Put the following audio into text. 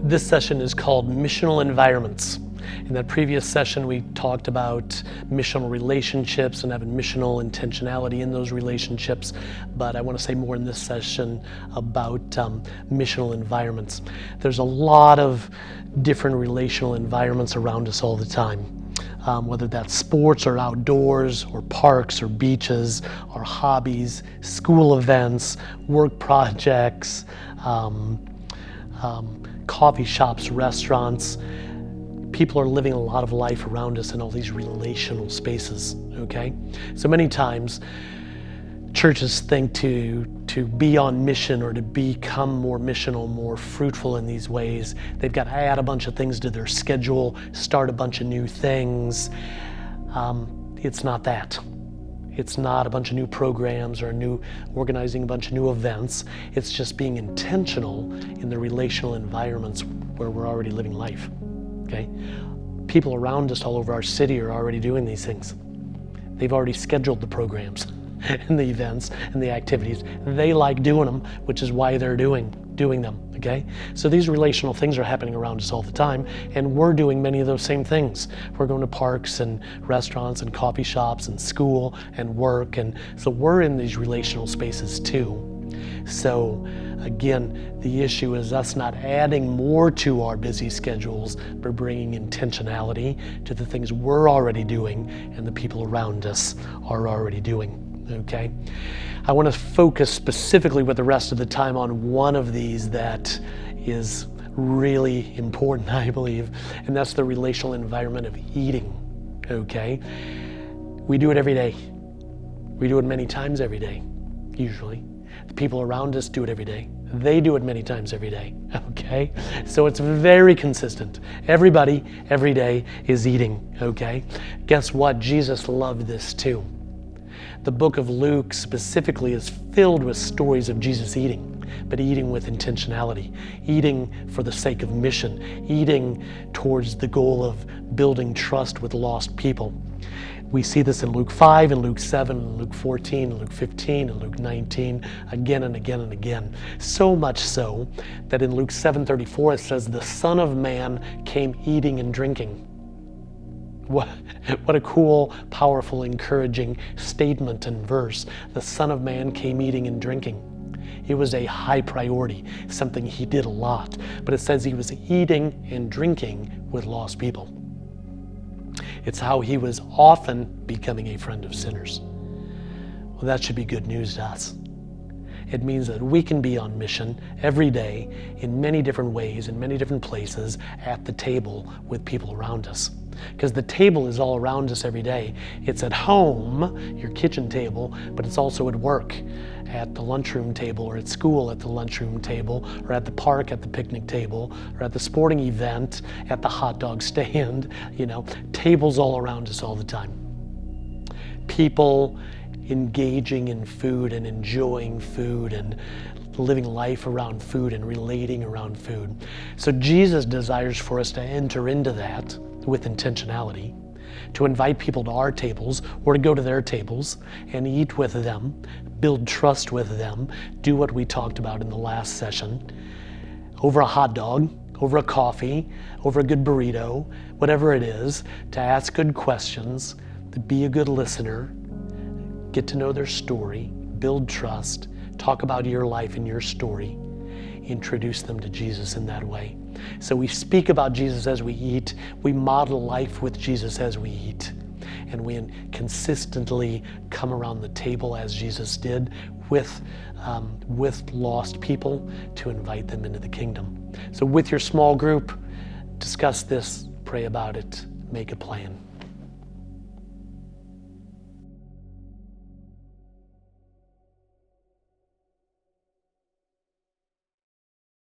This session is called Missional Environments. In that previous session, we talked about missional relationships and having missional intentionality in those relationships, but I want to say more in this session about missional environments. There's a lot of different relational environments around us all the time. Whether that's sports or outdoors or parks or beaches or hobbies, school events, work projects, coffee shops, restaurants. People are living a lot of life around us in all these relational spaces, okay? So many times, churches think to be on mission or to become more missional, more fruitful in these ways, they've got to add a bunch of things to their schedule, start a bunch of new things. It's not that. It's not a bunch of new programs or organizing a bunch of new events. It's just being intentional in the relational environments where we're already living life, okay? People around us all over our city are already doing these things. They've already scheduled the programs and the events and the activities. They like doing them, which is why they're doing them, okay? So these relational things are happening around us all the time, and we're doing many of those same things. We're going to parks and restaurants and coffee shops and school and work, and so we're in these relational spaces too. So again, the issue is us not adding more to our busy schedules, but bringing intentionality to the things we're already doing and the people around us are already doing. Okay, I want to focus specifically with the rest of the time on one of these that is really important, I believe, and that's the relational environment of eating. Okay, we do it every day. We do it many times every day, usually. The people around us do it every day. They do it many times every day, okay? So it's very consistent. Everybody, every day is eating, okay? Guess what? Jesus loved this too. The book of Luke specifically is filled with stories of Jesus eating, but eating with intentionality, eating for the sake of mission, eating towards the goal of building trust with lost people. We see this in Luke 5, and Luke 7, and Luke 14, and Luke 15, and Luke 19, again and again and again. So much so that in Luke 7:34 it says, "The Son of Man came eating and drinking." What a cool, powerful, encouraging statement and verse. The Son of Man came eating and drinking. It was a high priority, something he did a lot. But it says he was eating and drinking with lost people. It's how he was often becoming a friend of sinners. Well, that should be good news to us. It means that we can be on mission every day in many different ways, in many different places, at the table with people around us. Because the table is all around us every day. It's at home, your kitchen table, but it's also at work, at the lunchroom table, or at school at the lunchroom table, or at the park at the picnic table, or at the sporting event, at the hot dog stand, tables all around us all the time. People engaging in food and enjoying food and living life around food and relating around food. So Jesus desires for us to enter into that with intentionality, to invite people to our tables or to go to their tables and eat with them, build trust with them, do what we talked about in the last session, over a hot dog, over a coffee, over a good burrito, whatever it is, to ask good questions, to be a good listener, get to know their story, build trust, talk about your life and your story, introduce them to Jesus in that way. So we speak about Jesus as we eat, we model life with Jesus as we eat, and we consistently come around the table as Jesus did with lost people to invite them into the kingdom. So with your small group, discuss this, pray about it, make a plan.